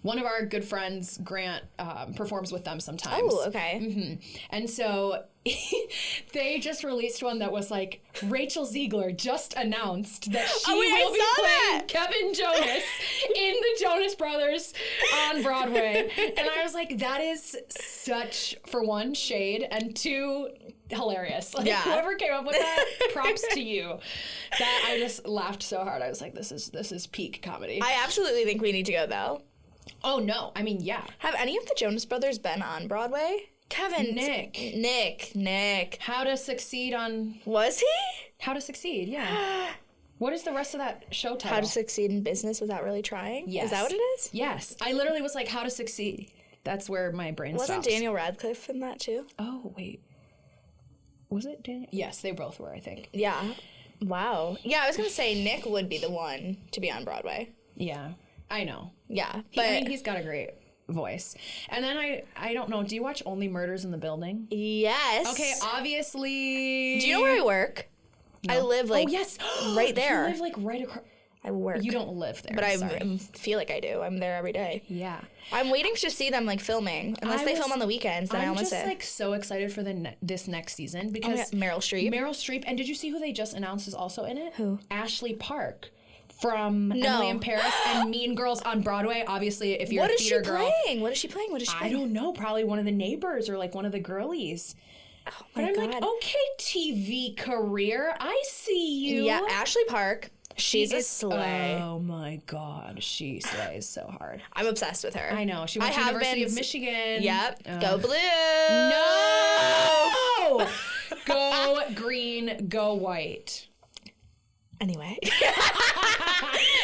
S2: One of our good friends, Grant, performs with them sometimes.
S1: Oh, okay.
S2: Mm-hmm. And so they just released one that was like, Rachel Ziegler just announced that she will be playing Kevin Jonas in the Jonas Brothers on Broadway. And I was like, that is such, for one, shade, and two, hilarious. Like, whoever came up with that, props to you. That I just laughed so hard. I was like, this is peak comedy.
S1: I absolutely think we need to go though.
S2: Oh, no. I mean, yeah.
S1: Have any of the Jonas Brothers been on Broadway? Kevin. Nick.
S2: How to Succeed on...
S1: Was he?
S2: How to Succeed, yeah. What is the rest of that show title?
S1: How to Succeed in Business Without Really Trying?
S2: Yes.
S1: Is that what it is?
S2: Yes. I literally was like, How to Succeed. That's where my brain
S1: Wasn't
S2: stops.
S1: Daniel Radcliffe in that too?
S2: Oh, wait. Was it Daniel? Yes, they both were, I think.
S1: Yeah. Wow. Yeah, I was going to say Nick would be the one to be on Broadway.
S2: Yeah, I know.
S1: Yeah, but...
S2: I mean, he's got a great voice. And then I don't know, do you watch Only Murders in the Building?
S1: Yes.
S2: Okay, obviously...
S1: Do you know where I work? No. I live, like,
S2: yes.
S1: right there.
S2: You live, like, right across...
S1: I work.
S2: You don't live there,
S1: but I feel like I do. I'm there every day.
S2: Yeah.
S1: I'm waiting to see them, like, filming. Unless they film on the weekends, then I'll miss it.
S2: I'm just, like, so excited for this next season because...
S1: Meryl Streep.
S2: Meryl Streep. And did you see who they just announced is also in it?
S1: Who?
S2: Ashley Park. From Emily in Paris and Mean Girls on Broadway. Obviously, if you're a theater girl.
S1: What is she playing?
S2: I don't know. Probably one of the neighbors or, like, one of the girlies.
S1: Oh, my God.
S2: But I'm like, okay, TV career. I see you.
S1: Yeah, Ashley Park. She's a slay.
S2: Oh my God, she slays so hard.
S1: I'm obsessed with her.
S2: I know. She went to University of Michigan.
S1: Yep. Go blue.
S2: No. Go green. Go white.
S1: Anyway,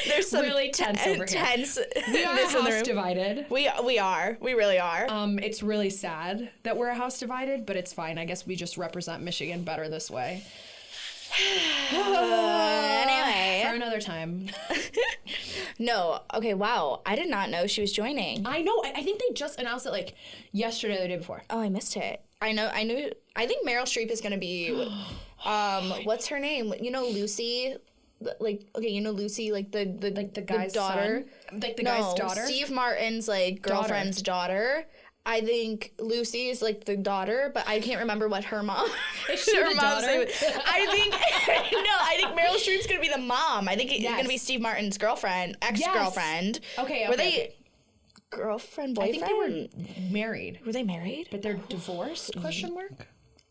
S1: there's some
S2: really tense over here. We are a house divided.
S1: We are. We really are.
S2: It's really sad that we're a house divided, but it's fine. I guess we just represent Michigan better this way.
S1: Anyway.
S2: For another time.
S1: No. Okay, wow. I did not know she was joining.
S2: I know. I think they just announced it like yesterday or the day before.
S1: Oh, I missed it. I knew. I think Meryl Streep is going to be, what's her name? You know, Lucy? Like, okay, you know Lucy, like the
S2: guy's
S1: daughter?
S2: Son? Like the guy's daughter?
S1: Steve Martin's, like, girlfriend's daughter. I think Lucy is, like, the daughter, but I can't remember what her mom.
S2: Is she the daughter?
S1: I think Meryl Streep's gonna be the mom. I think it's gonna be Steve Martin's girlfriend, ex-girlfriend.
S2: Yes. Okay.
S1: Were they girlfriend, boyfriend?
S2: I think they were married.
S1: Were they married?
S2: But they're divorced? Question mark.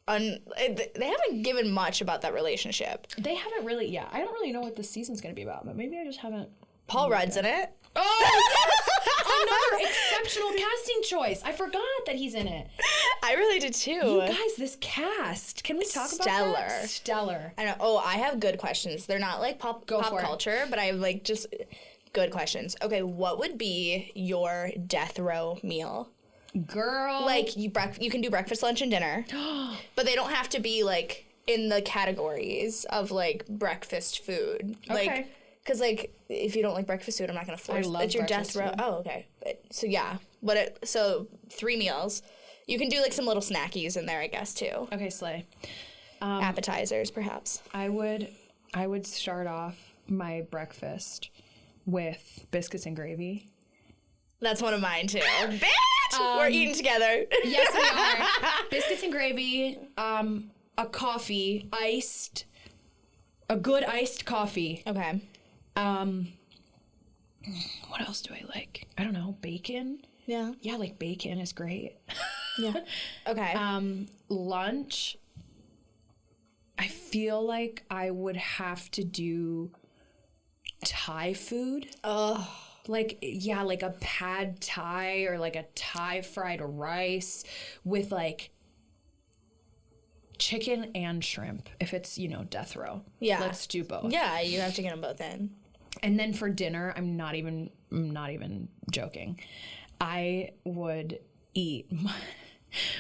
S1: They haven't given much about that relationship.
S2: They haven't really. Yeah, I don't really know what this season's gonna be about, but maybe I just haven't.
S1: Paul Rudd's in it.
S2: Oh, yes! Another exceptional casting choice. I forgot that he's in it.
S1: I really did too.
S2: You guys, this cast. Can we talk about that? Stellar.
S1: I know. Oh, I have good questions. They're not like pop culture, but I have like just good questions. Okay, what would be your death row meal?
S2: Girl.
S1: Like you can do breakfast, lunch, and dinner. But they don't have to be like in the categories of like breakfast food.
S2: Okay.
S1: Like, because, like, if you don't like breakfast food, I'm not going to force it. It's your death row.
S2: Food.
S1: Oh, okay. So, yeah. So, 3 meals. You can do, like, some little snackies in there, I guess, too.
S2: Okay, slay.
S1: Appetizers, perhaps.
S2: I would start off my breakfast with biscuits and gravy.
S1: That's one of mine, too. Bitch! We're eating together.
S2: Yes, we are. Biscuits and gravy, a coffee, a good iced coffee.
S1: Okay.
S2: What else do I like? I don't know. Bacon?
S1: Yeah.
S2: Yeah, like bacon is great.
S1: Yeah. Okay.
S2: Lunch. I feel like I would have to do Thai food.
S1: Oh.
S2: Like, yeah, like a pad Thai or like a Thai fried rice with like chicken and shrimp. If it's, death row.
S1: Yeah.
S2: Let's do both.
S1: Yeah, you have to get them both in.
S2: And then for dinner, I'm not even joking. I would eat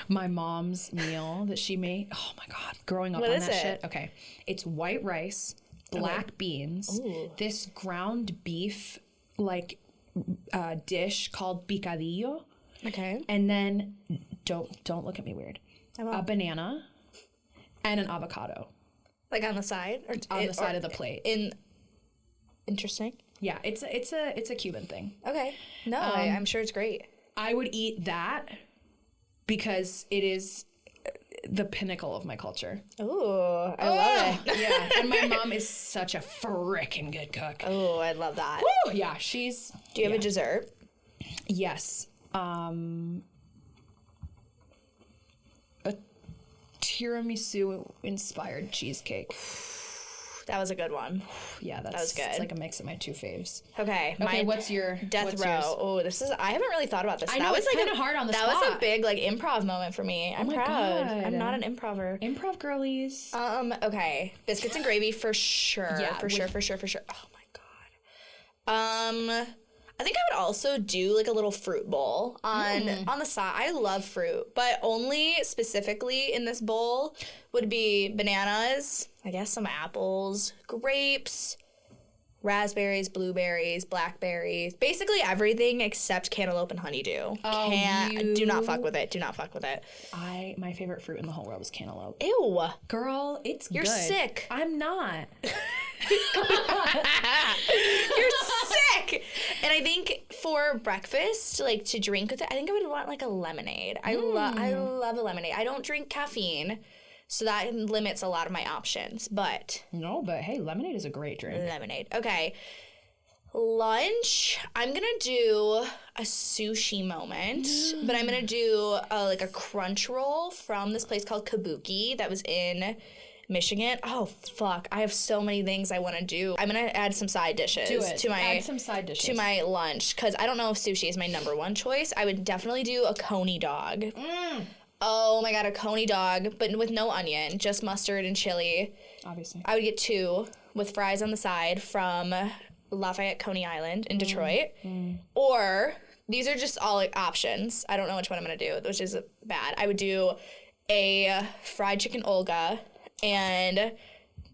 S2: my mom's meal that she made. Oh my God, growing up on that shit. Okay, it's white rice, black beans, this ground beef like dish called picadillo.
S1: Okay.
S2: And then don't look at me weird. A banana and an avocado.
S1: Like on the side, or
S2: on the side of the plate.
S1: Interesting.
S2: Yeah, it's a Cuban thing.
S1: Okay. No, I'm sure it's great.
S2: I would eat that because it is the pinnacle of my culture.
S1: Ooh, I love it.
S2: Yeah, and my mom is such a frickin' good cook.
S1: Oh, I love that.
S2: Woo! Yeah, she's...
S1: Do you have a dessert?
S2: Yes. A tiramisu-inspired cheesecake.
S1: That was a good one.
S2: Yeah, that
S1: was good.
S2: It's like a mix of my two faves.
S1: Okay,
S2: what's your
S1: death row?
S2: yours?
S1: Oh, this is. I haven't really thought about this.
S2: I know,
S1: that was
S2: it's
S1: like
S2: kinda hard on the
S1: That
S2: spot.
S1: was a big like improv moment for me. I'm
S2: my
S1: proud.
S2: God.
S1: I'm not an improver.
S2: Improv girlies.
S1: Okay, biscuits and gravy for sure.
S2: Yeah,
S1: for sure. Oh my god. I think I would also do like a little fruit bowl on the side. I love fruit, but only specifically in this bowl would be bananas, I guess some apples, grapes, raspberries, blueberries, blackberries, basically everything except cantaloupe and honeydew. Do not fuck with it. Do not fuck with it.
S2: My favorite fruit in the whole world is cantaloupe.
S1: Ew.
S2: Girl, it's
S1: You're
S2: good.
S1: sick.
S2: I'm not.
S1: You're sick. And I think for breakfast, like to drink with it, I think I would want like a lemonade. I love a lemonade. I don't drink caffeine, so that limits a lot of my options. But
S2: hey, lemonade is a great drink.
S1: lemonade. Okay. Lunch, I'm gonna do a sushi moment, but I'm gonna do like a crunch roll from this place called Kabuki that was in Michigan. Oh fuck! I have so many things I want to do. I'm gonna add some side dishes
S2: Add some side dishes
S1: to my lunch because I don't know if sushi is my number one choice. I would definitely do a coney dog. Oh my god, a coney dog, but with no onion, just mustard and chili.
S2: Obviously.
S1: I would get 2 with fries on the side from Lafayette Coney Island in Detroit. Or these are just all like options. I don't know which one I'm gonna do, which is bad. I would do a fried chicken Olga. And,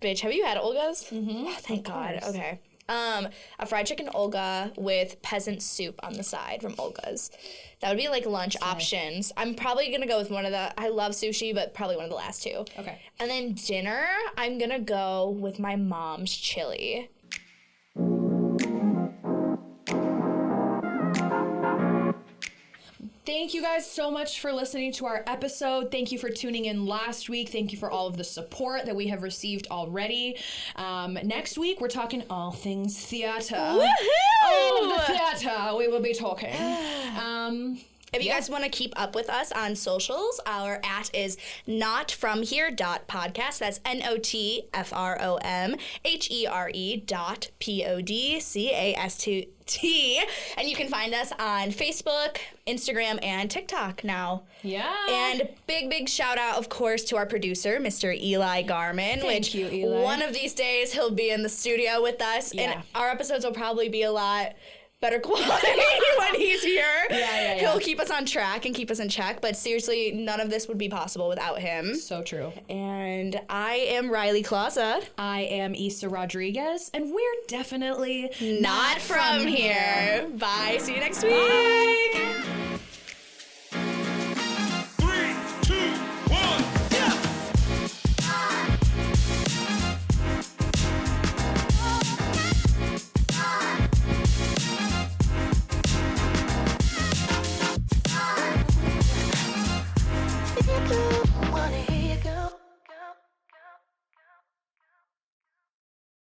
S1: bitch, have you had Olgas? Mm-hmm. Oh, thank God. Okay. A fried chicken Olga with peasant soup on the side from Olga's. That would be like lunch options. I'm probably going to go with one of the, I love sushi, but probably one of the last 2.
S2: Okay.
S1: And then dinner, I'm going to go with my mom's chili.
S2: Thank you guys so much for listening to our episode. Thank you for tuning in last week. Thank you for all of the support that we have received already. Next week, we're talking all things theater.
S1: Woohoo!
S2: All of the theater we will be talking.
S1: If you guys want to keep up with us on socials, our @ is notfromhere.podcast. That's NOTFROMHERE.PODCAST. And you can find us on Facebook, Instagram, and TikTok now.
S2: Yeah.
S1: And big shout out, of course, to our producer, Mr. Eli Garman.
S2: Thank you, Eli.
S1: One of these days he'll be in the studio with us.
S2: Yeah.
S1: And our episodes will probably be a lot better quality when he's here.
S2: Yeah.
S1: He'll keep us on track and keep us in check, but seriously, none of this would be possible without him.
S2: So true.
S1: And I am Riley Klauza.
S2: I am Isa Rodriguez, and we're definitely
S1: Not from here. Bye. See you next week.
S2: Bye.